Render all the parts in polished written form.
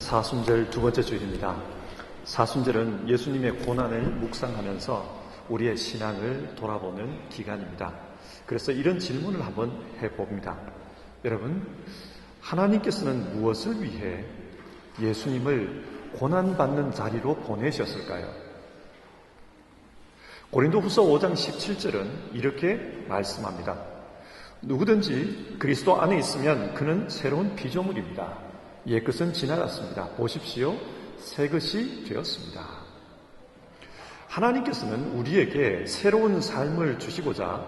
사순절 두 번째 주일입니다. 사순절은 예수님의 고난을 묵상하면서 우리의 신앙을 돌아보는 기간입니다. 그래서 이런 질문을 한번 해봅니다. 여러분, 하나님께서는 무엇을 위해 예수님을 고난받는 자리로 보내셨을까요? 고린도후서 5장 17절은 이렇게 말씀합니다. 누구든지 그리스도 안에 있으면 그는 새로운 피조물입니다. 옛것은 지나갔습니다. 보십시오. 새 것이 되었습니다. 하나님께서는 우리에게 새로운 삶을 주시고자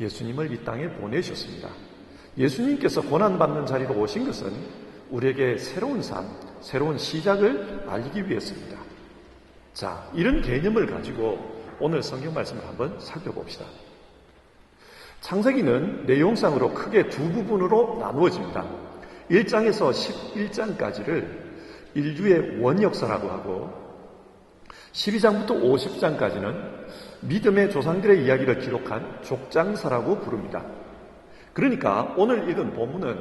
예수님을 이 땅에 보내셨습니다. 예수님께서 고난받는 자리로 오신 것은 우리에게 새로운 삶, 새로운 시작을 알리기 위해서입니다. 자, 이런 개념을 가지고 오늘 성경 말씀을 한번 살펴봅시다. 창세기는 내용상으로 크게 두 부분으로 나누어집니다. 1장에서 11장까지를 인류의 원역사라고 하고 12장부터 50장까지는 믿음의 조상들의 이야기를 기록한 족장사라고 부릅니다. 그러니까 오늘 읽은 본문은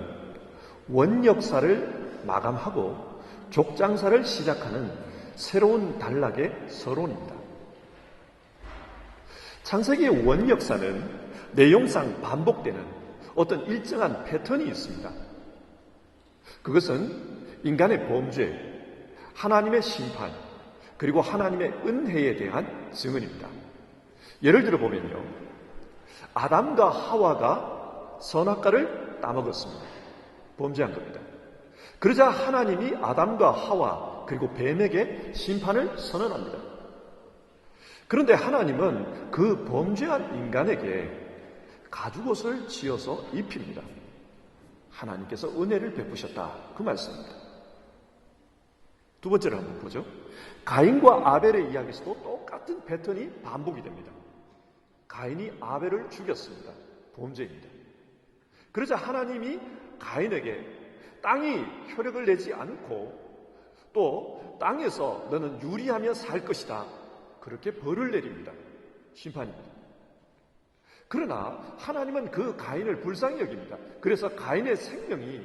원역사를 마감하고 족장사를 시작하는 새로운 단락의 서론입니다. 창세기의 원역사는 내용상 반복되는 어떤 일정한 패턴이 있습니다. 그것은 인간의 범죄, 하나님의 심판, 그리고 하나님의 은혜에 대한 증언입니다. 예를 들어 보면요, 아담과 하와가 선악과를 따먹었습니다. 범죄한 겁니다. 그러자 하나님이 아담과 하와 그리고 뱀에게 심판을 선언합니다. 그런데 하나님은 그 범죄한 인간에게 가죽옷을 지어서 입힙니다. 하나님께서 은혜를 베푸셨다. 그 말씀입니다. 두 번째로 한번 보죠. 가인과 아벨의 이야기에서도 똑같은 패턴이 반복이 됩니다. 가인이 아벨을 죽였습니다. 범죄입니다. 그러자 하나님이 가인에게 땅이 혈육을 내지 않고 또 땅에서 너는 유리하며 살 것이다. 그렇게 벌을 내립니다. 심판입니다. 그러나 하나님은 그 가인을 불쌍히 여깁니다. 그래서 가인의 생명이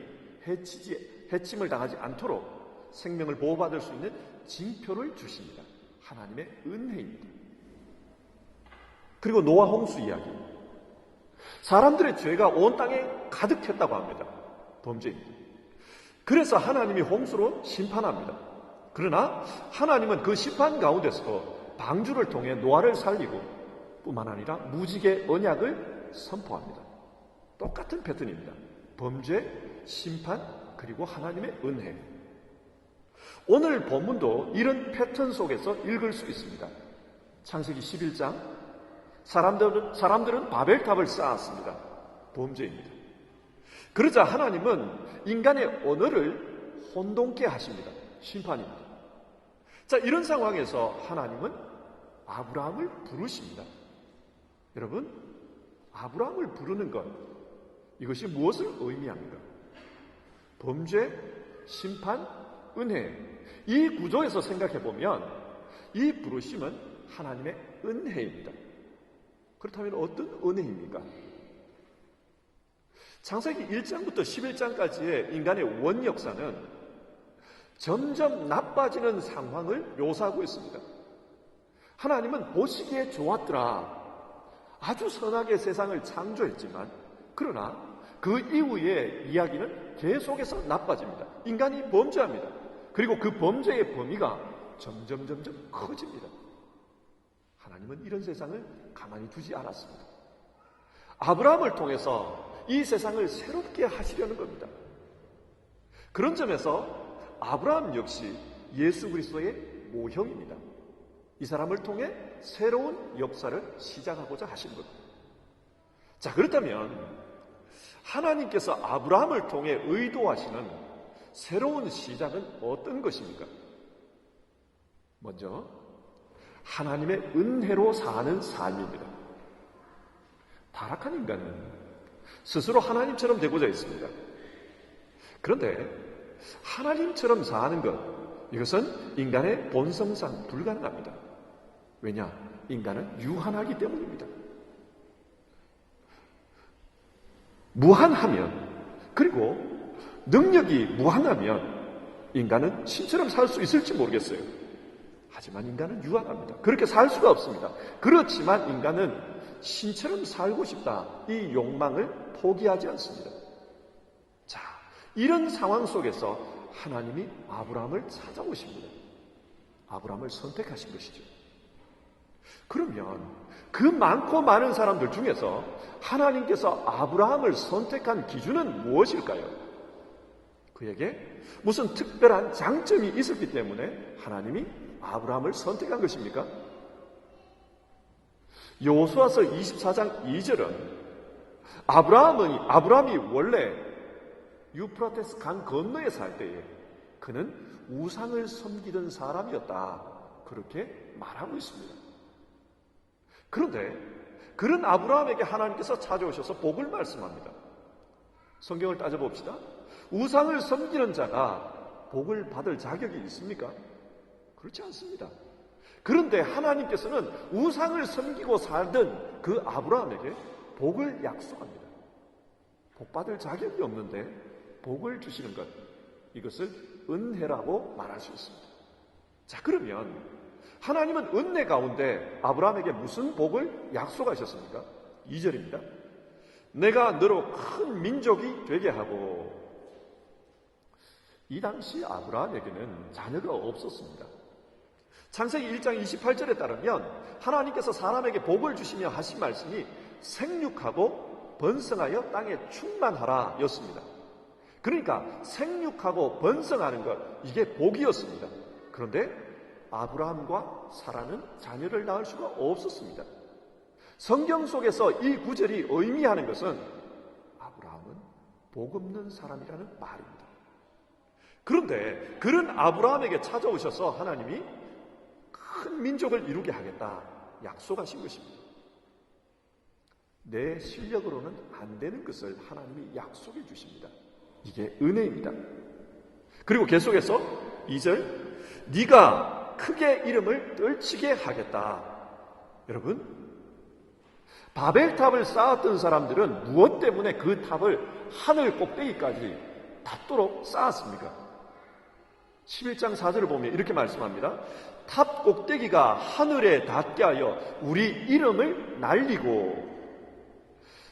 해침을 당하지 않도록 생명을 보호받을 수 있는 징표를 주십니다. 하나님의 은혜입니다. 그리고 노아 홍수 이야기. 사람들의 죄가 온 땅에 가득했다고 합니다. 범죄입니다. 그래서 하나님이 홍수로 심판합니다. 그러나 하나님은 그 심판 가운데서도 방주를 통해 노아를 살리고 뿐만 아니라 무지개 언약을 선포합니다. 똑같은 패턴입니다. 범죄, 심판, 그리고 하나님의 은혜. 오늘 본문도 이런 패턴 속에서 읽을 수 있습니다. 창세기 11장, 사람들은 바벨탑을 쌓았습니다. 범죄입니다. 그러자 하나님은 인간의 언어를 혼동케 하십니다. 심판입니다. 자, 이런 상황에서 하나님은 아브라함을 부르십니다. 여러분, 아브라함을 부르는 것, 이것이 무엇을 의미합니까? 범죄, 심판, 은혜. 이 구조에서 생각해 보면 이 부르심은 하나님의 은혜입니다. 그렇다면 어떤 은혜입니까? 창세기 1장부터 11장까지의 인간의 원역사는 점점 나빠지는 상황을 묘사하고 있습니다. 하나님은 보시기에 좋았더라. 아주 선하게 세상을 창조했지만 그러나 그 이후의 이야기는 계속해서 나빠집니다. 인간이 범죄합니다. 그리고 그 범죄의 범위가 점점 커집니다. 하나님은 이런 세상을 가만히 두지 않았습니다. 아브라함을 통해서 이 세상을 새롭게 하시려는 겁니다. 그런 점에서 아브라함 역시 예수 그리스도의 모형입니다. 이 사람을 통해 새로운 역사를 시작하고자 하신 겁니다. 자, 그렇다면 하나님께서 아브라함을 통해 의도하시는 새로운 시작은 어떤 것입니까? 먼저 하나님의 은혜로 사는 삶입니다. 타락한 인간은 스스로 하나님처럼 되고자 했습니다. 그런데 하나님처럼 사는 것, 이것은 인간의 본성상 불가능합니다. 왜냐? 인간은 유한하기 때문입니다. 무한하면, 그리고 능력이 무한하면 인간은 신처럼 살 수 있을지 모르겠어요. 하지만 인간은 유한합니다. 그렇게 살 수가 없습니다. 그렇지만 인간은 신처럼 살고 싶다. 이 욕망을 포기하지 않습니다. 자, 이런 상황 속에서 하나님이 아브라함을 찾아오십니다. 아브라함을 선택하신 것이죠. 그러면 그 많고 많은 사람들 중에서 하나님께서 아브라함을 선택한 기준은 무엇일까요? 그에게 무슨 특별한 장점이 있었기 때문에 하나님이 아브라함을 선택한 것입니까? 여호수아서 24장 2절은 아브라함이 원래 유프라테스 강 건너에 살 때에 그는 우상을 섬기던 사람이었다. 그렇게 말하고 있습니다. 그런데 그런 아브라함에게 하나님께서 찾아오셔서 복을 말씀합니다. 성경을 따져봅시다. 우상을 섬기는 자가 복을 받을 자격이 있습니까? 그렇지 않습니다. 그런데 하나님께서는 우상을 섬기고 살던 그 아브라함에게 복을 약속합니다. 복 받을 자격이 없는데 복을 주시는 것, 이것을 은혜라고 말할 수 있습니다. 자, 그러면 하나님은 은혜 가운데 아브라함에게 무슨 복을 약속하셨습니까? 2절입니다. 내가 너로 큰 민족이 되게 하고. 이 당시 아브라함에게는 자녀가 없었습니다. 창세기 1장 28절에 따르면 하나님께서 사람에게 복을 주시며 하신 말씀이 생육하고 번성하여 땅에 충만하라 였습니다. 그러니까 생육하고 번성하는 것, 이게 복이었습니다. 그런데 아브라함과 사라는 자녀를 낳을 수가 없었습니다. 성경 속에서 이 구절이 의미하는 것은 아브라함은 복 없는 사람이라는 말입니다. 그런데 그런 아브라함에게 찾아오셔서 하나님이 큰 민족을 이루게 하겠다 약속하신 것입니다. 내 실력으로는 안 되는 것을 하나님이 약속해 주십니다. 이게 은혜입니다. 그리고 계속해서 2절, 네가 크게 이름을 떨치게 하겠다. 여러분, 바벨탑을 쌓았던 사람들은 무엇 때문에 그 탑을 하늘 꼭대기까지 닿도록 쌓았습니까? 11장 4절을 보면 이렇게 말씀합니다. 탑 꼭대기가 하늘에 닿게 하여 우리 이름을 날리고.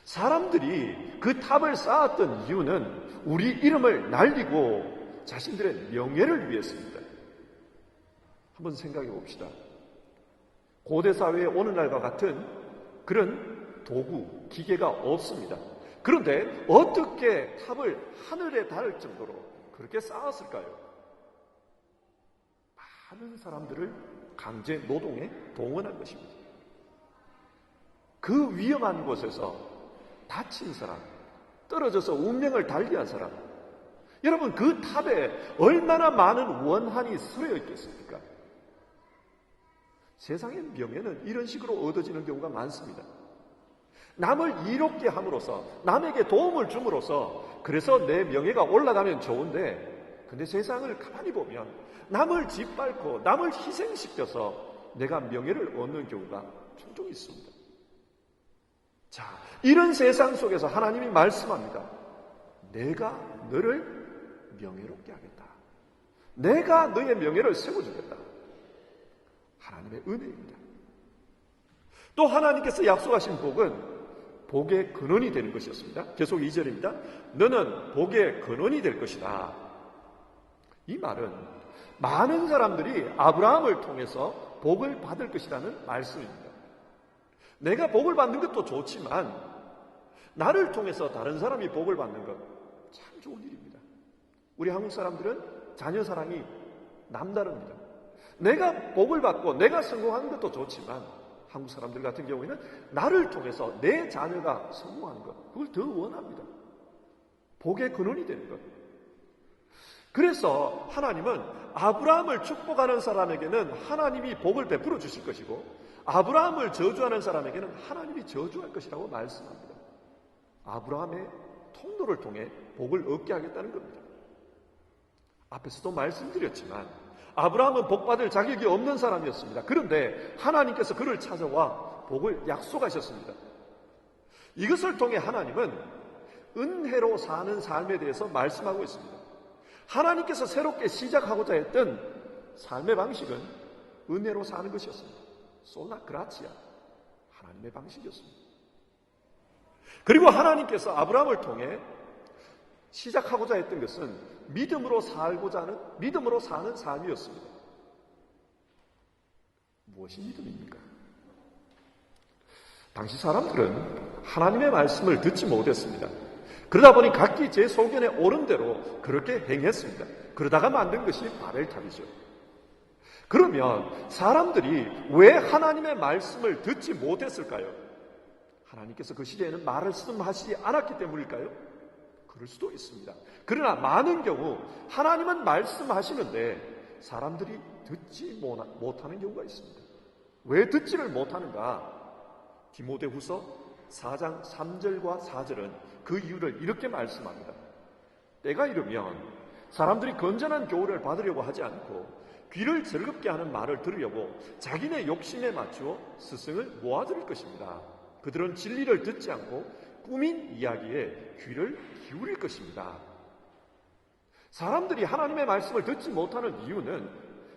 사람들이 그 탑을 쌓았던 이유는 우리 이름을 날리고 자신들의 명예를 위해서입니다. 한번 생각해 봅시다. 고대 사회의 오늘날과 같은 그런 도구, 기계가 없습니다. 그런데 어떻게 탑을 하늘에 닿을 정도로 그렇게 쌓았을까요? 많은 사람들을 강제 노동에 동원한 것입니다. 그 위험한 곳에서 다친 사람, 떨어져서 운명을 달리한 사람, 여러분, 그 탑에 얼마나 많은 원한이 서려 있겠습니까? 세상의 명예는 이런 식으로 얻어지는 경우가 많습니다. 남을 이롭게 함으로써, 남에게 도움을 줌으로써, 그래서 내 명예가 올라가면 좋은데, 근데 세상을 가만히 보면 남을 짓밟고 남을 희생시켜서 내가 명예를 얻는 경우가 종종 있습니다. 자, 이런 세상 속에서 하나님이 말씀합니다. 내가 너를 명예롭게 하겠다. 내가 너의 명예를 세워주겠다. 하나님의 은혜입니다. 또 하나님께서 약속하신 복은 복의 근원이 되는 것이었습니다. 계속 2절입니다. 너는 복의 근원이 될 것이다. 이 말은 많은 사람들이 아브라함을 통해서 복을 받을 것이라는 말씀입니다. 내가 복을 받는 것도 좋지만 나를 통해서 다른 사람이 복을 받는 것 참 좋은 일입니다. 우리 한국 사람들은 자녀 사랑이 남다릅니다. 내가 복을 받고 내가 성공하는 것도 좋지만 한국 사람들 같은 경우에는 나를 통해서 내 자녀가 성공하는 것, 그걸 더 원합니다. 복의 근원이 되는 것. 그래서 하나님은 아브라함을 축복하는 사람에게는 하나님이 복을 베풀어 주실 것이고, 아브라함을 저주하는 사람에게는 하나님이 저주할 것이라고 말씀합니다. 아브라함의 통로를 통해 복을 얻게 하겠다는 겁니다. 앞에서도 말씀드렸지만 아브라함은 복받을 자격이 없는 사람이었습니다. 그런데 하나님께서 그를 찾아와 복을 약속하셨습니다. 이것을 통해 하나님은 은혜로 사는 삶에 대해서 말씀하고 있습니다. 하나님께서 새롭게 시작하고자 했던 삶의 방식은 은혜로 사는 것이었습니다. 솔라 그라치아, 하나님의 방식이었습니다. 그리고 하나님께서 아브라함을 통해 시작하고자 했던 것은 믿음으로 사는 삶이었습니다. 무엇이 믿음입니까? 당시 사람들은 하나님의 말씀을 듣지 못했습니다. 그러다 보니 각기 제 소견에 옳은 대로 그렇게 행했습니다. 그러다가 만든 것이 바벨탑이죠. 그러면 사람들이 왜 하나님의 말씀을 듣지 못했을까요? 하나님께서 그 시대에는 말씀하시지 않았기 때문일까요? 그럴 수도 있습니다. 그러나 많은 경우 하나님은 말씀하시는데 사람들이 듣지 못하는 경우가 있습니다. 왜 듣지를 못하는가? 디모데후서 4장 3절과 4절은 그 이유를 이렇게 말씀합니다. 때가 이르면 사람들이 건전한 교훈을 받으려고 하지 않고 귀를 즐겁게 하는 말을 들으려고 자기네 욕심에 맞추어 스승을 모아들일 것입니다. 그들은 진리를 듣지 않고 꾸민 이야기에 귀를 기울일 것입니다. 사람들이 하나님의 말씀을 듣지 못하는 이유는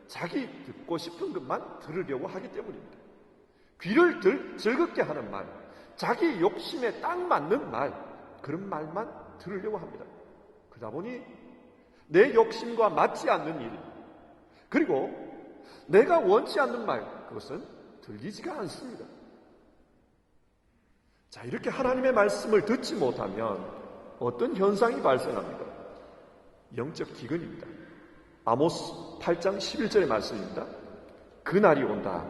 자기 듣고 싶은 것만 들으려고 하기 때문입니다. 귀를 즐겁게 하는 말, 자기 욕심에 딱 맞는 말, 그런 말만 들으려고 합니다. 그러다 보니 내 욕심과 맞지 않는 일, 그리고 내가 원치 않는 말, 그것은 들리지가 않습니다. 자, 이렇게 하나님의 말씀을 듣지 못하면 어떤 현상이 발생합니까? 영적 기근입니다. 아모스 8장 11절의 말씀입니다. 그날이 온다.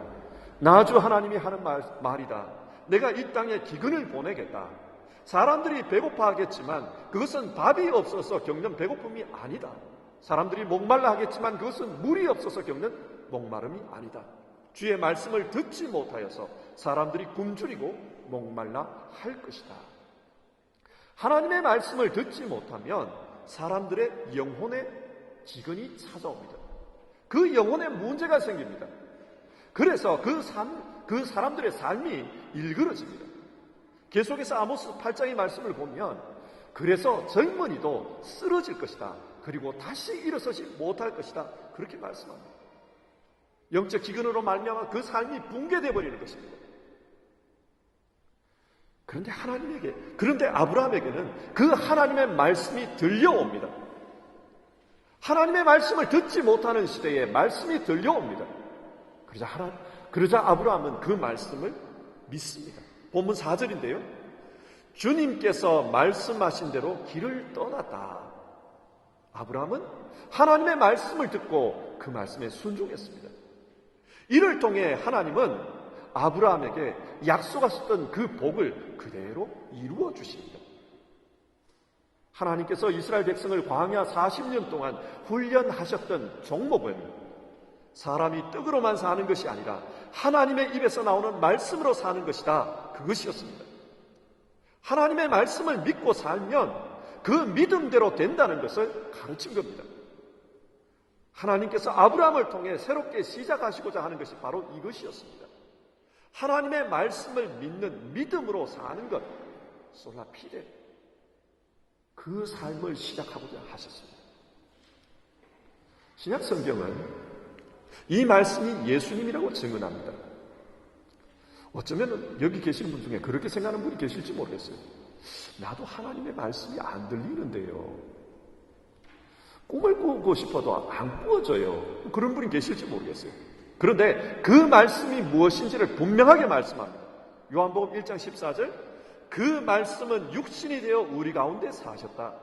나 주 하나님이 하는 말이다. 내가 이 땅에 기근을 보내겠다. 사람들이 배고파하겠지만 그것은 밥이 없어서 겪는 배고픔이 아니다. 사람들이 목말라 하겠지만 그것은 물이 없어서 겪는 목마름이 아니다. 주의 말씀을 듣지 못하여서 사람들이 굶주리고 목말라 할 것이다. 하나님의 말씀을 듣지 못하면 사람들의 영혼에 기근이 찾아옵니다. 그 영혼에 문제가 생깁니다. 그래서 그 사람들의 삶이 일그러집니다. 계속해서 아모스 8장의 말씀을 보면 그래서 젊은이도 쓰러질 것이다. 그리고 다시 일어서지 못할 것이다. 그렇게 말씀합니다. 영적 기근으로 말미암아 그 삶이 붕괴되어 버리는 것입니다. 그런데 아브라함에게는 그 하나님의 말씀이 들려옵니다. 하나님의 말씀을 듣지 못하는 시대에 말씀이 들려옵니다. 그러자 아브라함은 그 말씀을 믿습니다. 본문 4절인데요. 주님께서 말씀하신 대로 길을 떠났다. 아브라함은 하나님의 말씀을 듣고 그 말씀에 순종했습니다. 이를 통해 하나님은 아브라함에게 약속하셨던 그 복을 그대로 이루어 주십니다. 하나님께서 이스라엘 백성을 광야 40년 동안 훈련하셨던 종목은 사람이 떡으로만 사는 것이 아니라 하나님의 입에서 나오는 말씀으로 사는 것이다. 그것이었습니다. 하나님의 말씀을 믿고 살면 그 믿음대로 된다는 것을 가르친 겁니다. 하나님께서 아브라함을 통해 새롭게 시작하시고자 하는 것이 바로 이것이었습니다. 하나님의 말씀을 믿는 믿음으로 사는 것, 솔라피데, 그 삶을 시작하고자 하셨습니다. 신약 성경은 이 말씀이 예수님이라고 증언합니다. 어쩌면 여기 계시는 분 중에 그렇게 생각하는 분이 계실지 모르겠어요. 나도 하나님의 말씀이 안 들리는데요. 꿈을 꾸고 싶어도 안 꾸어져요. 그런 분이 계실지 모르겠어요. 그런데 그 말씀이 무엇인지를 분명하게 말씀합니다. 요한복음 1장 14절, 그 말씀은 육신이 되어 우리 가운데 사셨다.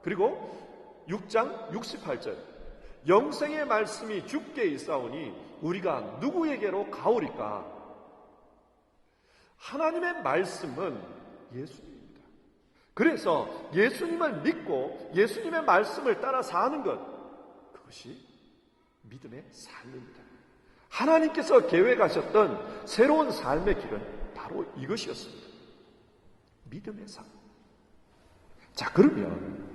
그리고 6장 68절, 영생의 말씀이 주께 있사오니 우리가 누구에게로 가오리까? 하나님의 말씀은 예수님입니다. 그래서 예수님을 믿고 예수님의 말씀을 따라 사는 것, 그것이 믿음의 삶입니다. 하나님께서 계획하셨던 새로운 삶의 길은 바로 이것이었습니다. 믿음의 삶. 자, 그러면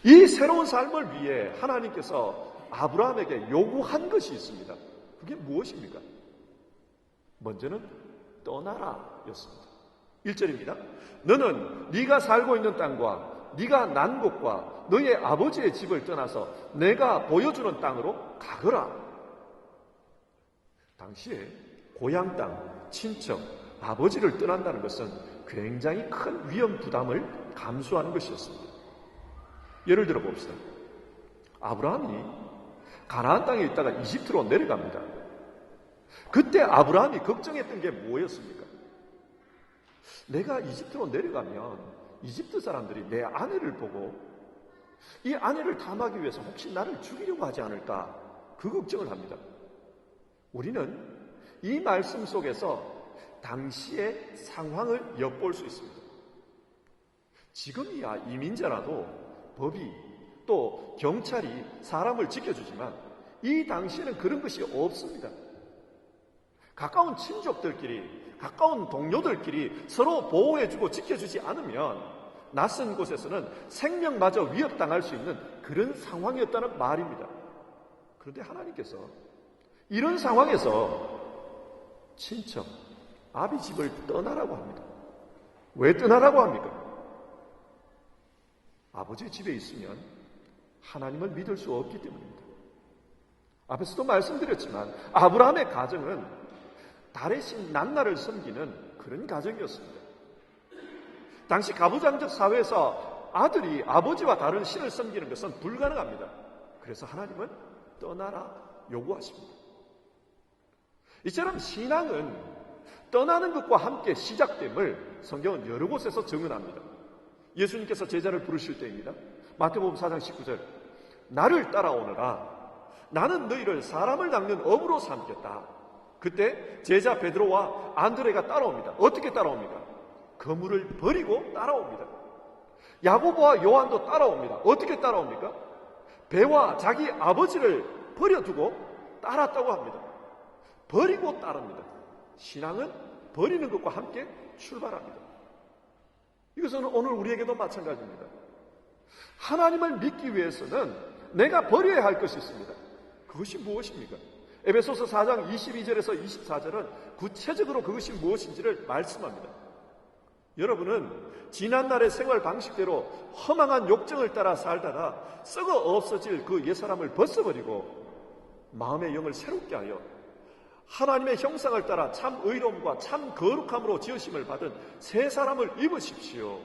이 새로운 삶을 위해 하나님께서 아브라함에게 요구한 것이 있습니다. 그게 무엇입니까? 먼저는 떠나라 였습니다. 1절입니다. 너는 네가 살고 있는 땅과 네가 난 곳과 너의 아버지의 집을 떠나서 내가 보여주는 땅으로 가거라. 당시에 고향 땅, 친척, 아버지를 떠난다는 것은 굉장히 큰 위험 부담을 감수하는 것이었습니다. 예를 들어 봅시다. 아브라함이 가나안 땅에 있다가 이집트로 내려갑니다. 그때 아브라함이 걱정했던 게 뭐였습니까? 내가 이집트로 내려가면 이집트 사람들이 내 아내를 보고 이 아내를 탐하기 위해서 혹시 나를 죽이려고 하지 않을까? 그 걱정을 합니다. 우리는 이 말씀 속에서 당시의 상황을 엿볼 수 있습니다. 지금이야 이민자라도 법이 또 경찰이 사람을 지켜주지만 이 당시에는 그런 것이 없습니다. 가까운 친족들끼리, 가까운 동료들끼리 서로 보호해주고 지켜주지 않으면 낯선 곳에서는 생명마저 위협당할 수 있는 그런 상황이었다는 말입니다. 그런데 하나님께서 이런 상황에서 친척, 아비 집을 떠나라고 합니다. 왜 떠나라고 합니까? 아버지의 집에 있으면 하나님을 믿을 수 없기 때문입니다. 앞에서도 말씀드렸지만 아브라함의 가정은 달의 신 난나를 섬기는 그런 가정이었습니다. 당시 가부장적 사회에서 아들이 아버지와 다른 신을 섬기는 것은 불가능합니다. 그래서 하나님은 떠나라 요구하십니다. 이처럼 신앙은 떠나는 것과 함께 시작됨을 성경은 여러 곳에서 증언합니다. 예수님께서 제자를 부르실 때입니다. 마태복음 4장 19절 나를 따라오너라 나는 너희를 사람을 낚는 어부로 삼겠다. 그때 제자 베드로와 안드레가 따라옵니다. 어떻게 따라옵니까? 그물을 버리고 따라옵니다. 야고보와 요한도 따라옵니다. 어떻게 따라옵니까? 배와 자기 아버지를 버려두고 따랐다고 합니다. 버리고 따릅니다. 신앙은 버리는 것과 함께 출발합니다. 이것은 오늘 우리에게도 마찬가지입니다. 하나님을 믿기 위해서는 내가 버려야 할 것이 있습니다. 그것이 무엇입니까? 에베소서 4장 22절에서 24절은 구체적으로 그것이 무엇인지를 말씀합니다. 여러분은 지난날의 생활 방식대로 허망한 욕정을 따라 살다가 썩어 없어질 그 옛사람을 벗어버리고 마음의 영을 새롭게 하여 하나님의 형상을 따라 참 의로움과 참 거룩함으로 지으심을 받은 새 사람을 입으십시오.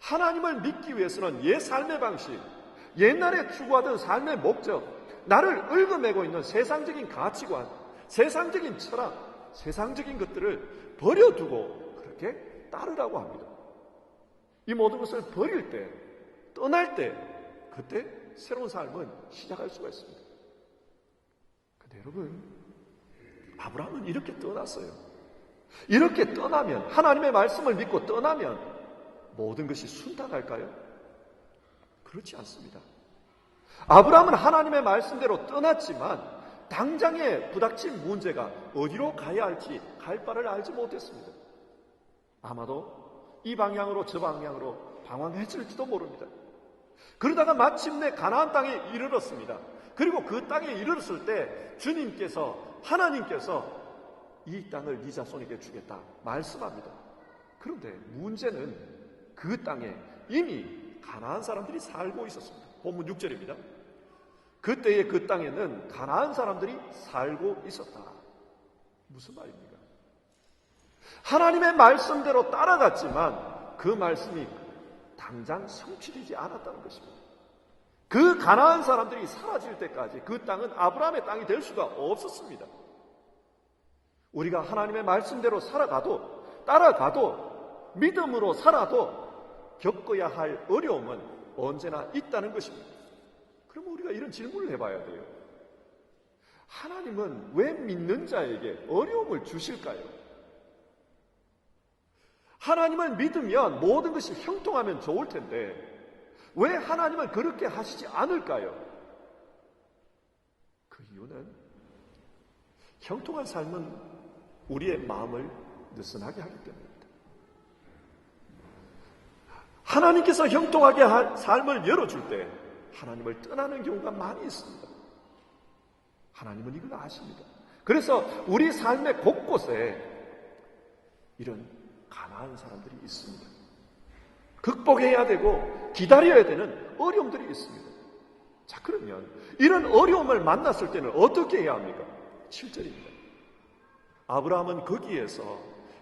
하나님을 믿기 위해서는 옛 삶의 방식, 옛날에 추구하던 삶의 목적, 나를 얽어매고 있는 세상적인 가치관, 세상적인 철학, 세상적인 것들을 버려두고 그렇게 따르라고 합니다. 이 모든 것을 버릴 때, 떠날 때, 그때 새로운 삶은 시작할 수가 있습니다. 근데 여러분, 아브라함은 이렇게 떠났어요. 이렇게 떠나면, 하나님의 말씀을 믿고 떠나면 모든 것이 순탄할까요? 그렇지 않습니다. 아브라함은 하나님의 말씀대로 떠났지만 당장에 부닥친 문제가 어디로 가야 할지 갈 바를 알지 못했습니다. 아마도 이 방향으로 저 방향으로 방황했을지도 모릅니다. 그러다가 마침내 가나안 땅에 이르렀습니다. 그리고 그 땅에 이르렀을 때 하나님께서 이 땅을 네 자손에게 주겠다 말씀합니다. 그런데 문제는 그 땅에 이미 가나안 사람들이 살고 있었습니다. 본문 6절입니다. 그때의 그 땅에는 가나안 사람들이 살고 있었다. 무슨 말입니까? 하나님의 말씀대로 따라갔지만 그 말씀이 당장 성취되지 않았다는 것입니다. 그 가나안 사람들이 사라질 때까지 그 땅은 아브라함의 땅이 될 수가 없었습니다. 우리가 하나님의 말씀대로 살아가도 따라가도 믿음으로 살아도 겪어야 할 어려움은 언제나 있다는 것입니다. 그럼 우리가 이런 질문을 해봐야 돼요. 하나님은 왜 믿는 자에게 어려움을 주실까요? 하나님을 믿으면 모든 것이 형통하면 좋을 텐데 왜 하나님은 그렇게 하시지 않을까요? 그 이유는 형통한 삶은 우리의 마음을 느슨하게 하기 때문입니다. 하나님께서 형통하게 할 삶을 열어줄 때 하나님을 떠나는 경우가 많이 있습니다. 하나님은 이걸 아십니다. 그래서 우리 삶의 곳곳에 이런 가난한 사람들이 있습니다. 극복해야 되고 기다려야 되는 어려움들이 있습니다. 자, 그러면 이런 어려움을 만났을 때는 어떻게 해야 합니까? 7절입니다. 아브라함은 거기에서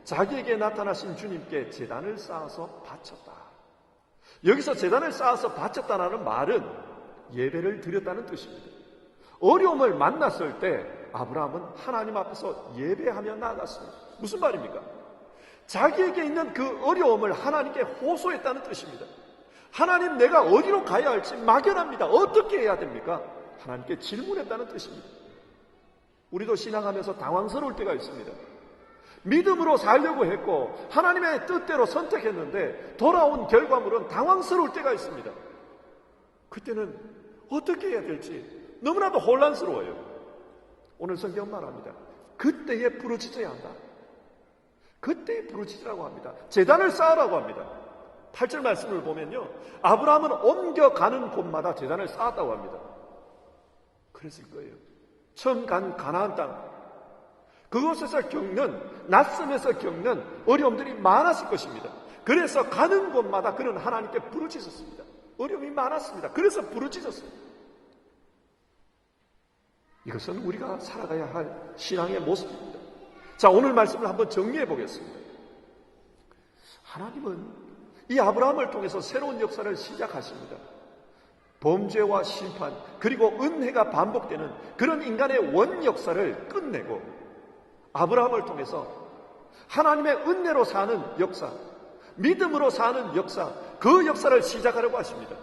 자기에게 나타나신 주님께 제단을 쌓아서 바쳤다. 여기서 제단을 쌓아서 바쳤다는 말은 예배를 드렸다는 뜻입니다. 어려움을 만났을 때 아브라함은 하나님 앞에서 예배하며 나아갔습니다. 무슨 말입니까? 자기에게 있는 그 어려움을 하나님께 호소했다는 뜻입니다. 하나님, 내가 어디로 가야 할지 막연합니다. 어떻게 해야 됩니까? 하나님께 질문했다는 뜻입니다. 우리도 신앙하면서 당황스러울 때가 있습니다. 믿음으로 살려고 했고 하나님의 뜻대로 선택했는데 돌아온 결과물은 당황스러울 때가 있습니다. 그때는 어떻게 해야 될지 너무나도 혼란스러워요. 오늘 성경 말합니다. 그때에 부르짖어야 한다. 그때에 부르짖으라고 합니다. 제단을 쌓으라고 합니다. 8절 말씀을 보면요, 아브라함은 옮겨가는 곳마다 제단을 쌓았다고 합니다. 그랬을 거예요. 처음 간 가나안 땅, 그곳에서 겪는, 낯섦에서 겪는 어려움들이 많았을 것입니다. 그래서 가는 곳마다 그는 하나님께 부르짖었습니다. 어려움이 많았습니다. 그래서 부르짖었습니다. 이것은 우리가 살아가야 할 신앙의 모습입니다. 자, 오늘 말씀을 한번 정리해 보겠습니다. 하나님은 이 아브라함을 통해서 새로운 역사를 시작하십니다. 범죄와 심판, 그리고 은혜가 반복되는 그런 인간의 원 역사를 끝내고 아브라함을 통해서 하나님의 은혜로 사는 역사, 믿음으로 사는 역사, 그 역사를 시작하려고 하십니다.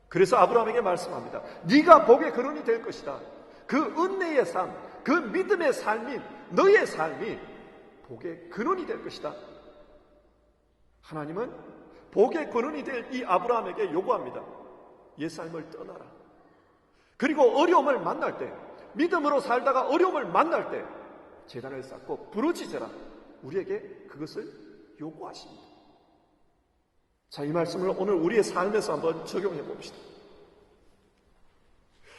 그래서 아브라함에게 말씀합니다. 네가 복의 근원이 될 것이다. 그 은혜의 삶, 그 믿음의 삶이, 너의 삶이 복의 근원이 될 것이다. 하나님은 복의 근원이 될 이 아브라함에게 요구합니다. 옛삶을 떠나라. 그리고 어려움을 만날 때, 믿음으로 살다가 어려움을 만날 때 제단을 쌓고 부르짖어라. 우리에게 그것을 요구하십니다. 자, 이 말씀을 오늘 우리의 삶에서 한번 적용해 봅시다.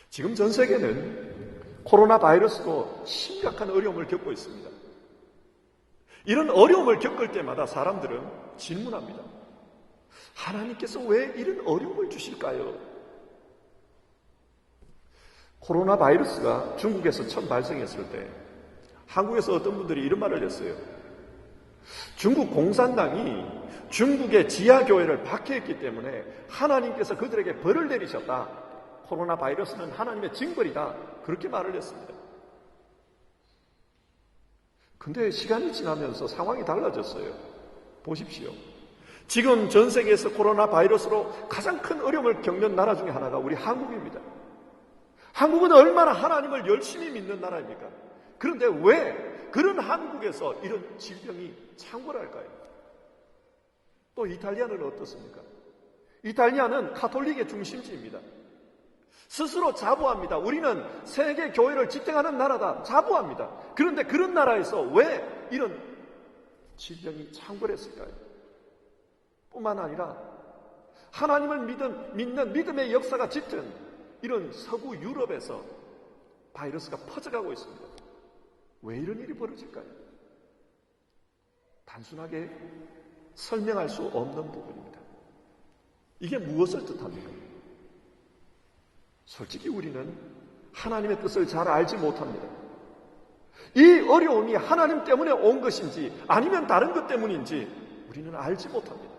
지금 전 세계는 코로나 바이러스로 심각한 어려움을 겪고 있습니다. 이런 어려움을 겪을 때마다 사람들은 질문합니다. 하나님께서 왜 이런 어려움을 주실까요? 코로나 바이러스가 중국에서 처음 발생했을 때 한국에서 어떤 분들이 이런 말을 했어요. 중국 공산당이 중국의 지하교회를 박해했기 때문에 하나님께서 그들에게 벌을 내리셨다. 코로나 바이러스는 하나님의 징벌이다. 그렇게 말을 했습니다. 근데 시간이 지나면서 상황이 달라졌어요. 보십시오. 지금 전 세계에서 코로나 바이러스로 가장 큰 어려움을 겪는 나라 중에 하나가 우리 한국입니다. 한국은 얼마나 하나님을 열심히 믿는 나라입니까? 그런데 왜 그런 한국에서 이런 질병이 창궐할까요? 또 이탈리아는 어떻습니까? 이탈리아는 카톨릭의 중심지입니다. 스스로 자부합니다. 우리는 세계 교회를 지탱하는 나라다. 자부합니다. 그런데 그런 나라에서 왜 이런 질병이 창궐했을까요? 뿐만 아니라 하나님을 믿는 믿음의 역사가 짙은 이런 서구 유럽에서 바이러스가 퍼져가고 있습니다. 왜 이런 일이 벌어질까요? 단순하게 설명할 수 없는 부분입니다. 이게 무엇을 뜻합니까? 솔직히 우리는 하나님의 뜻을 잘 알지 못합니다. 이 어려움이 하나님 때문에 온 것인지 아니면 다른 것 때문인지 우리는 알지 못합니다.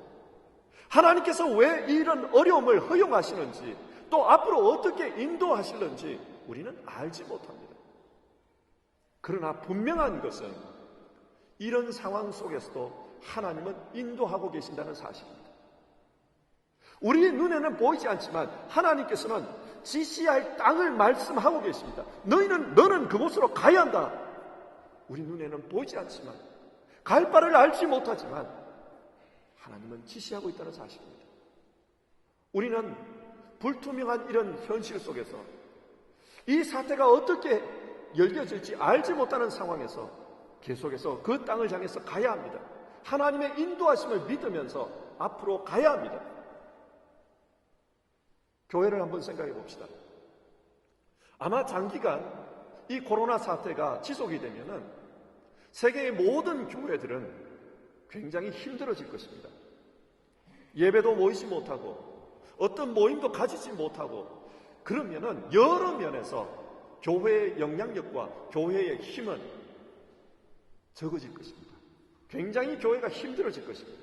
하나님께서 왜 이런 어려움을 허용하시는지 또 앞으로 어떻게 인도하실는지 우리는 알지 못합니다. 그러나 분명한 것은 이런 상황 속에서도 하나님은 인도하고 계신다는 사실입니다. 우리의 눈에는 보이지 않지만 하나님께서는 지시할 땅을 말씀하고 계십니다. 너는 그곳으로 가야 한다. 우리 눈에는 보이지 않지만 갈 바를 알지 못하지만 하나님은 지시하고 있다는 사실입니다. 우리는 불투명한 이런 현실 속에서 이 사태가 어떻게 열려질지 알지 못하는 상황에서 계속해서 그 땅을 향해서 가야 합니다. 하나님의 인도하심을 믿으면서 앞으로 가야 합니다. 교회를 한번 생각해 봅시다. 아마 장기간 이 코로나 사태가 지속이 되면은 세계의 모든 교회들은 굉장히 힘들어질 것입니다. 예배도 모이지 못하고 어떤 모임도 가지지 못하고 그러면은 여러 면에서 교회의 영향력과 교회의 힘은 적어질 것입니다. 굉장히 교회가 힘들어질 것입니다.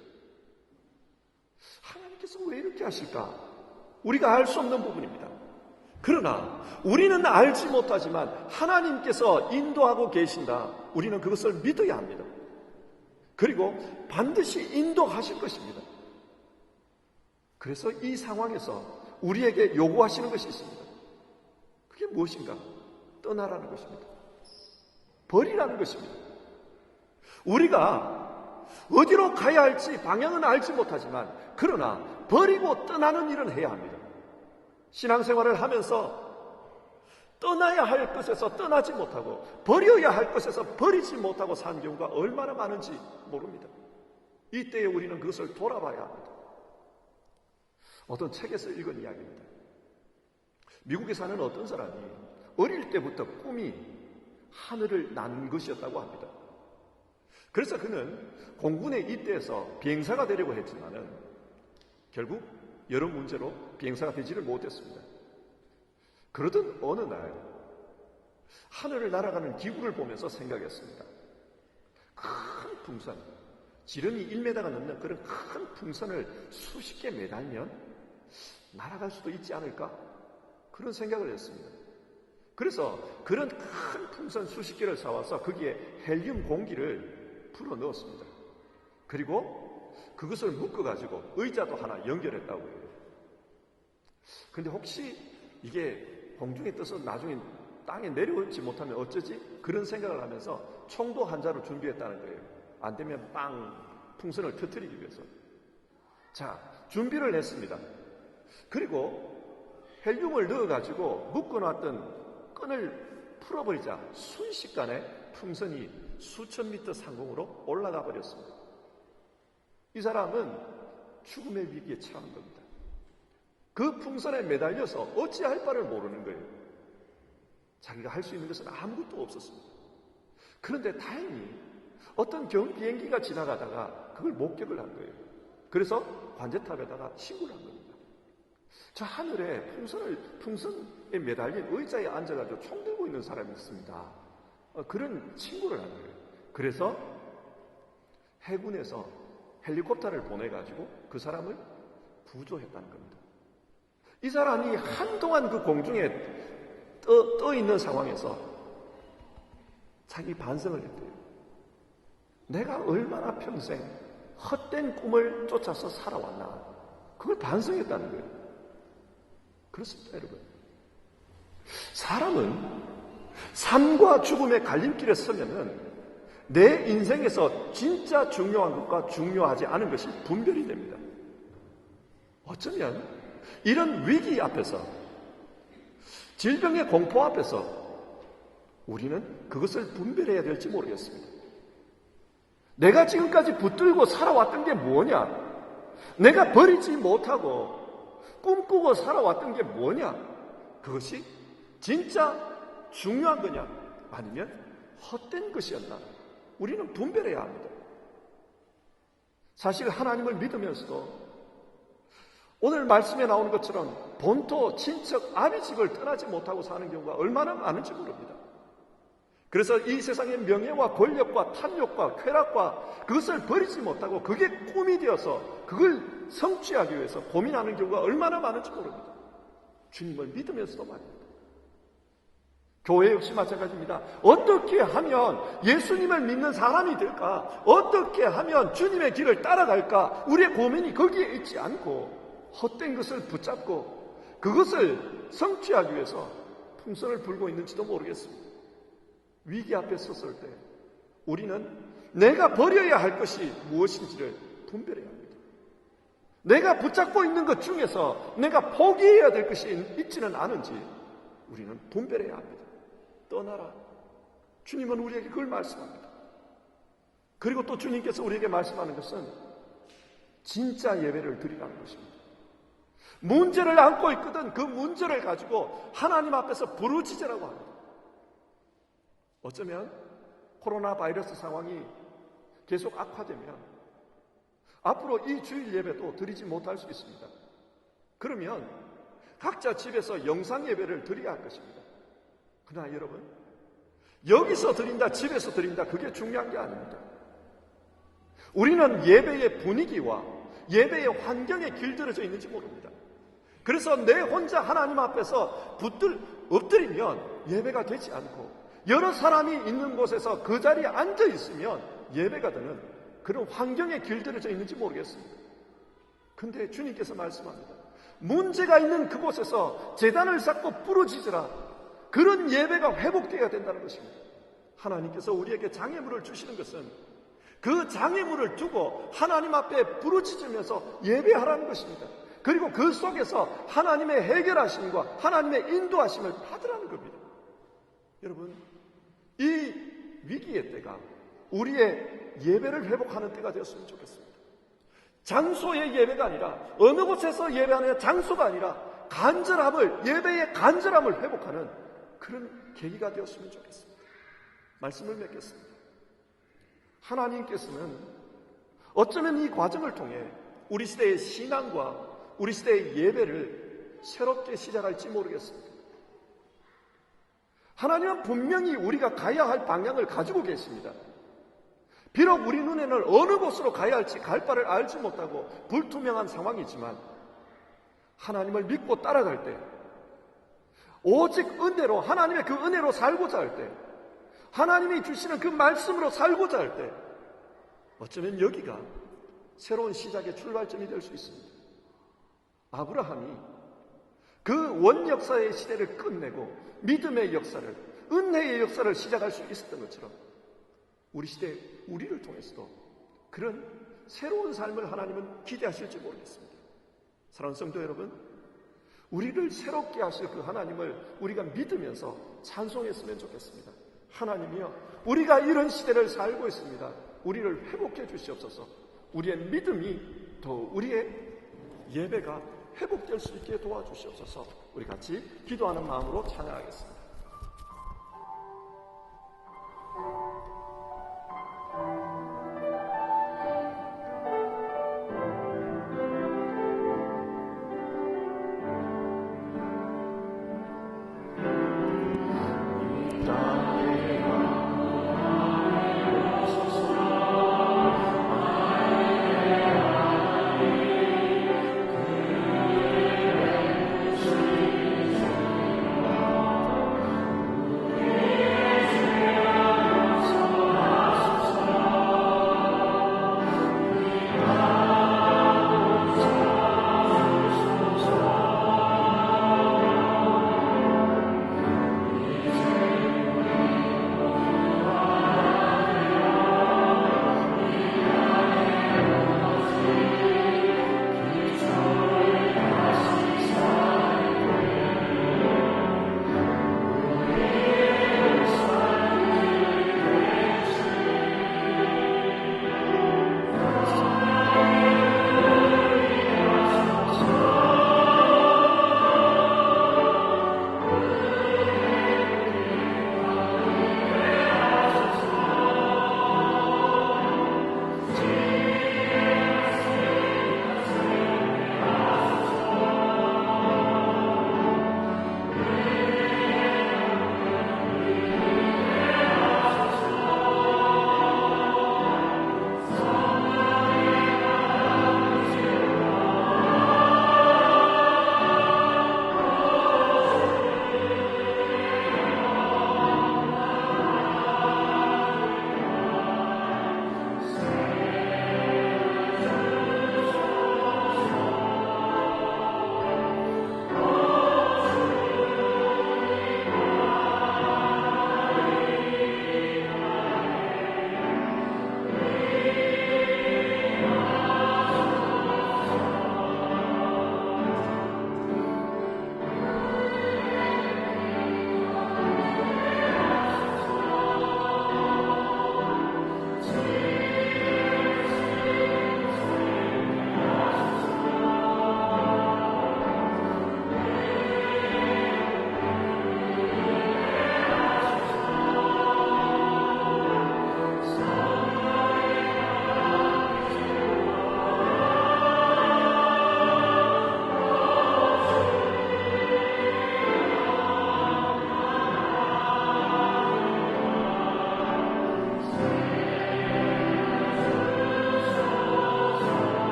하나님께서 왜 이렇게 하실까? 우리가 알 수 없는 부분입니다. 그러나 우리는 알지 못하지만 하나님께서 인도하고 계신다. 우리는 그것을 믿어야 합니다. 그리고 반드시 인도하실 것입니다. 그래서 이 상황에서 우리에게 요구하시는 것이 있습니다. 그게 무엇인가? 떠나라는 것입니다. 버리라는 것입니다. 우리가 어디로 가야 할지 방향은 알지 못하지만 그러나 버리고 떠나는 일은 해야 합니다. 신앙생활을 하면서 떠나야 할 것에서 떠나지 못하고 버려야 할 것에서 버리지 못하고 산 경우가 얼마나 많은지 모릅니다. 이때에 우리는 그것을 돌아봐야 합니다. 어떤 책에서 읽은 이야기입니다. 미국에 사는 어떤 사람이 어릴 때부터 꿈이 하늘을 나는 것이었다고 합니다. 그래서 그는 공군에 입대해서 비행사가 되려고 했지만은 결국 여러 문제로 비행사가 되지를 못했습니다. 그러던 어느 날 하늘을 날아가는 기구를 보면서 생각했습니다. 큰 풍선, 지름이 1m가 넘는 그런 큰 풍선을 수십 개 매달면 날아갈 수도 있지 않을까? 그런 생각을 했습니다. 그래서 그런 큰 풍선 수십 개를 사와서 거기에 헬륨 공기를 불어 넣었습니다. 그리고 그것을 묶어가지고 의자도 하나 연결했다고 해요. 근데 혹시 이게 공중에 떠서 나중에 땅에 내려오지 못하면 어쩌지? 그런 생각을 하면서 총도 한 자루 준비했다는 거예요. 안 되면 빵! 풍선을 터뜨리기 위해서. 자, 준비를 했습니다. 그리고 헬륨을 넣어가지고 묶어놨던 끈을 풀어버리자 순식간에 풍선이 수천 미터 상공으로 올라가 버렸습니다. 이 사람은 죽음의 위기에 처한 겁니다. 그 풍선에 매달려서 어찌할 바를 모르는 거예요. 자기가 할 수 있는 것은 아무것도 없었습니다. 그런데 다행히 어떤 비행기가 지나가다가 그걸 목격을 한 거예요. 그래서 관제탑에다가 신고를 한 겁니다. 저 하늘에 풍선에 매달린 의자에 앉아가지고 총 들고 있는 사람이 있습니다. 그런 신고를 한 거예요. 그래서 해군에서 헬리콥터를 보내가지고 그 사람을 구조했다는 겁니다. 이 사람이 한동안 그 공중에 떠 있는 상황에서 자기 반성을 했대요. 내가 얼마나 평생 헛된 꿈을 쫓아서 살아왔나. 그걸 반성했다는 거예요. 그렇습니다, 여러분. 사람은 삶과 죽음의 갈림길에 서면은 내 인생에서 진짜 중요한 것과 중요하지 않은 것이 분별이 됩니다. 어쩌면 이런 위기 앞에서, 질병의 공포 앞에서 우리는 그것을 분별해야 될지 모르겠습니다. 내가 지금까지 붙들고 살아왔던 게 뭐냐? 내가 버리지 못하고 꿈꾸고 살아왔던 게 뭐냐? 그것이 진짜 중요한 거냐? 아니면 헛된 것이었나? 우리는 분별해야 합니다. 사실 하나님을 믿으면서도 오늘 말씀에 나오는 것처럼 본토, 친척, 아비 집을 떠나지 못하고 사는 경우가 얼마나 많은지 모릅니다. 그래서 이 세상의 명예와 권력과 탐욕과 쾌락과 그것을 버리지 못하고 그게 꿈이 되어서 그걸 성취하기 위해서 고민하는 경우가 얼마나 많은지 모릅니다. 주님을 믿으면서도 말입니다. 교회 역시 마찬가지입니다. 어떻게 하면 예수님을 믿는 사람이 될까? 어떻게 하면 주님의 길을 따라갈까? 우리의 고민이 거기에 있지 않고 헛된 것을 붙잡고 그것을 성취하기 위해서 풍선을 불고 있는지도 모르겠습니다. 위기 앞에 섰을 때 우리는 내가 버려야 할 것이 무엇인지를 분별해야 합니다. 내가 붙잡고 있는 것 중에서 내가 포기해야 될 것이 있지는 않은지 우리는 분별해야 합니다. 떠나라. 주님은 우리에게 그걸 말씀합니다. 그리고 또 주님께서 우리에게 말씀하는 것은 진짜 예배를 드리라는 것입니다. 문제를 안고 있거든 그 문제를 가지고 하나님 앞에서 부르짖으라고 합니다. 어쩌면 코로나 바이러스 상황이 계속 악화되면 앞으로 이 주일 예배도 드리지 못할 수 있습니다. 그러면 각자 집에서 영상 예배를 드려야 할 것입니다. 그러나 여러분, 여기서 드린다, 집에서 드린다, 그게 중요한 게 아닙니다. 우리는 예배의 분위기와 예배의 환경에 길들여져 있는지 모릅니다. 그래서 내 혼자 하나님 앞에서 엎드리면 예배가 되지 않고, 여러 사람이 있는 곳에서 그 자리에 앉아 있으면 예배가 되는 그런 환경에 길들여져 있는지 모르겠습니다. 근데 주님께서 말씀합니다. 문제가 있는 그곳에서 제단을 쌓고 부르짖으라. 그런 예배가 회복되어야 된다는 것입니다. 하나님께서 우리에게 장애물을 주시는 것은 그 장애물을 두고 하나님 앞에 부르짖으면서 예배하라는 것입니다. 그리고 그 속에서 하나님의 해결하심과 하나님의 인도하심을 받으라는 겁니다. 여러분, 이 위기의 때가 우리의 예배를 회복하는 때가 되었으면 좋겠습니다. 장소의 예배가 아니라, 어느 곳에서 예배하는 장소가 아니라 간절함을, 예배의 간절함을 회복하는 그런 계기가 되었으면 좋겠습니다. 말씀을 맺겠습니다. 하나님께서는 어쩌면 이 과정을 통해 우리 시대의 신앙과 우리 시대의 예배를 새롭게 시작할지 모르겠습니다. 하나님은 분명히 우리가 가야 할 방향을 가지고 계십니다. 비록 우리 눈에는 어느 곳으로 가야 할지 갈 바를 알지 못하고 불투명한 상황이지만, 하나님을 믿고 따라갈 때, 오직 은혜로, 하나님의 그 은혜로 살고자 할 때, 하나님이 주시는 그 말씀으로 살고자 할 때, 어쩌면 여기가 새로운 시작의 출발점이 될 수 있습니다. 아브라함이 그 원역사의 시대를 끝내고 믿음의 역사를, 은혜의 역사를 시작할 수 있었던 것처럼 우리 시대, 우리를 통해서도 그런 새로운 삶을 하나님은 기대하실지 모르겠습니다. 사랑하는 성도 여러분, 우리를 새롭게 하실 그 하나님을 우리가 믿으면서 찬송했으면 좋겠습니다. 하나님이여, 우리가 이런 시대를 살고 있습니다. 우리를 회복해 주시옵소서. 우리의 믿음이 더, 우리의 예배가 회복될 수 있게 도와주시옵소서. 우리 같이 기도하는 마음으로 찬양하겠습니다.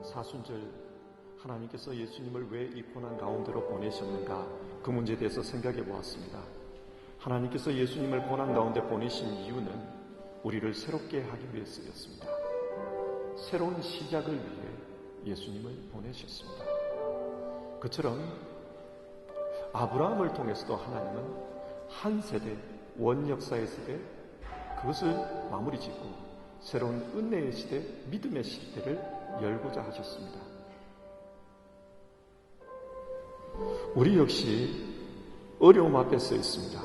사순절 하나님께서 예수님을 왜 이 고난 가운데로 보내셨는가, 그 문제에 대해서 생각해 보았습니다. 하나님께서 예수님을 고난 가운데 보내신 이유는 우리를 새롭게 하기 위해서였습니다. 새로운 시작을 위해 예수님을 보내셨습니다. 그처럼 아브라함을 통해서도 하나님은 한 세대, 원역사의 세대, 그것을 마무리 짓고 새로운 은혜의 시대, 믿음의 시대를 열고자 하셨습니다. 우리 역시 어려움 앞에 서 있습니다.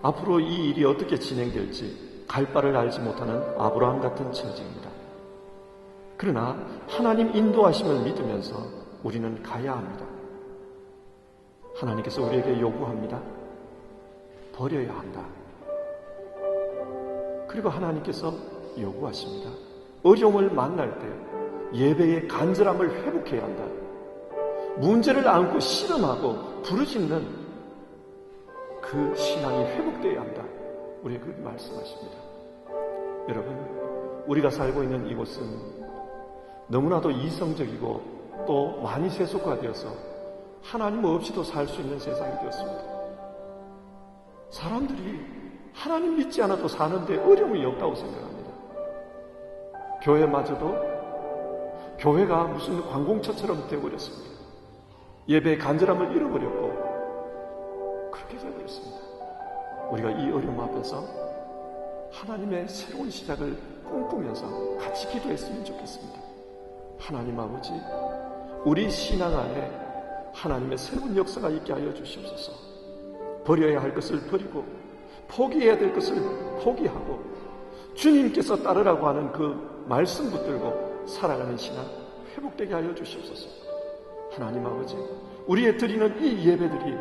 앞으로 이 일이 어떻게 진행될지 갈 바를 알지 못하는 아브라함 같은 처지입니다. 그러나 하나님 인도하심을 믿으면서 우리는 가야 합니다. 하나님께서 우리에게 요구합니다. 버려야 한다. 그리고 하나님께서 요구하십니다. 어려움을 만날 때 예배의 간절함을 회복해야 한다. 문제를 안고 씨름하고 부르짖는 그 신앙이 회복되어야 한다. 우리에게 그렇게 말씀하십니다. 여러분, 우리가 살고 있는 이곳은 너무나도 이성적이고 또 많이 세속화되어서 하나님 없이도 살 수 있는 세상이 되었습니다. 사람들이 하나님 믿지 않아도 사는데 어려움이 없다고 생각합니다. 교회마저도 교회가 무슨 관공처처럼 되어버렸습니다. 예배의 간절함을 잃어버렸고 그렇게 되어버렸습니다. 우리가 이 어려움 앞에서 하나님의 새로운 시작을 꿈꾸면서 같이 기도했으면 좋겠습니다. 하나님 아버지, 우리 신앙 안에 하나님의 새로운 역사가 있게 하여 주시옵소서. 버려야 할 것을 버리고 포기해야 될 것을 포기하고 주님께서 따르라고 하는 그 말씀 붙들고 살아가는 신앙 회복되게 하여 주시옵소서. 하나님 아버지, 우리의 드리는 이 예배들이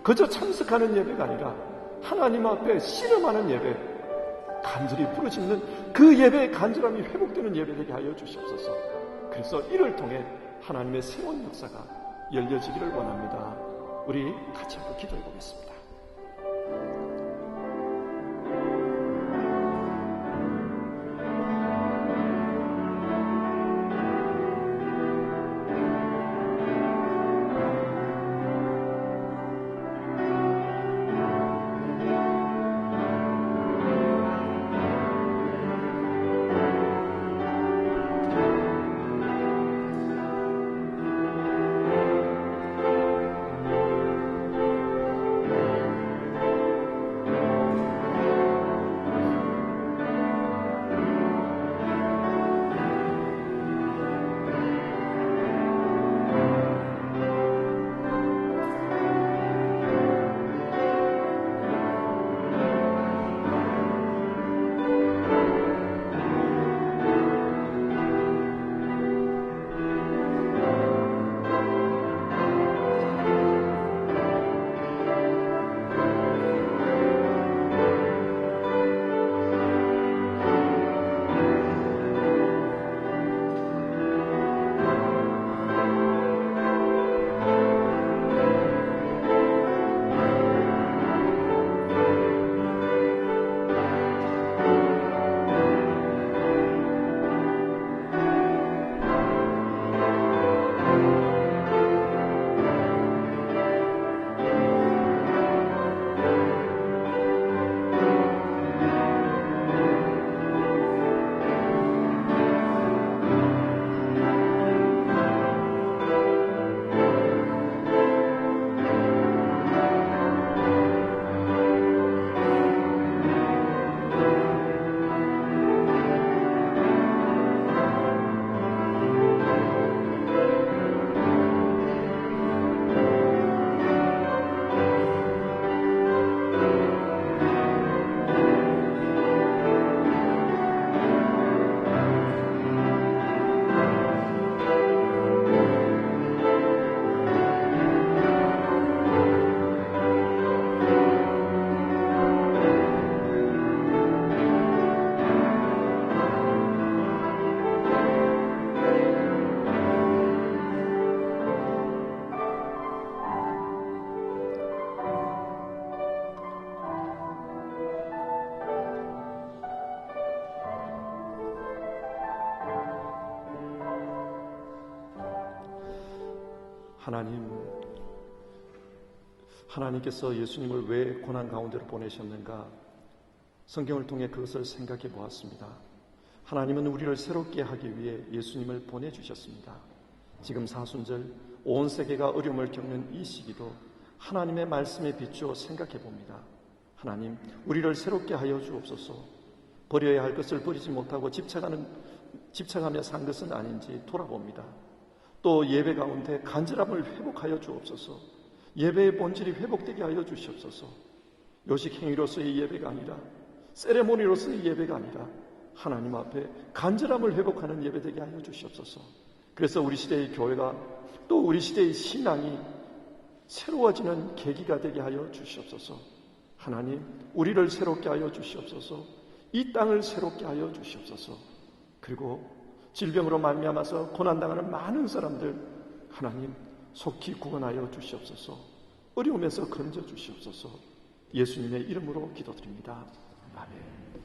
그저 참석하는 예배가 아니라 하나님 앞에 씨름하는 예배, 간절히 부르짖는 그 예배의 간절함이 회복되는 예배 되게 하여 주시옵소서. 그래서 이를 통해 하나님의 새로운 역사가 열려지기를 원합니다. 우리 같이 한번 기도해 보겠습니다. 하나님께서 예수님을 왜 고난 가운데로 보내셨는가? 성경을 통해 그것을 생각해 보았습니다. 하나님은 우리를 새롭게 하기 위해 예수님을 보내주셨습니다. 지금 사순절 온 세계가 어려움을 겪는 이 시기도 하나님의 말씀에 비추어 생각해 봅니다. 하나님, 우리를 새롭게 하여 주옵소서. 버려야 할 것을 버리지 못하고 집착하며 산 것은 아닌지 돌아봅니다. 또 예배 가운데 간절함을 회복하여 주옵소서. 예배의 본질이 회복되게 하여 주시옵소서. 요식 행위로서의 예배가 아니라, 세레모니로서의 예배가 아니라 하나님 앞에 간절함을 회복하는 예배 되게 하여 주시옵소서. 그래서 우리 시대의 교회가 또 우리 시대의 신앙이 새로워지는 계기가 되게 하여 주시옵소서. 하나님, 우리를 새롭게 하여 주시옵소서. 이 땅을 새롭게 하여 주시옵소서. 그리고 질병으로 말미암아서 고난당하는 많은 사람들 하나님 속히 구원하여 주시옵소서. 어려움에서 건져 주시옵소서. 예수님의 이름으로 기도드립니다. 아멘.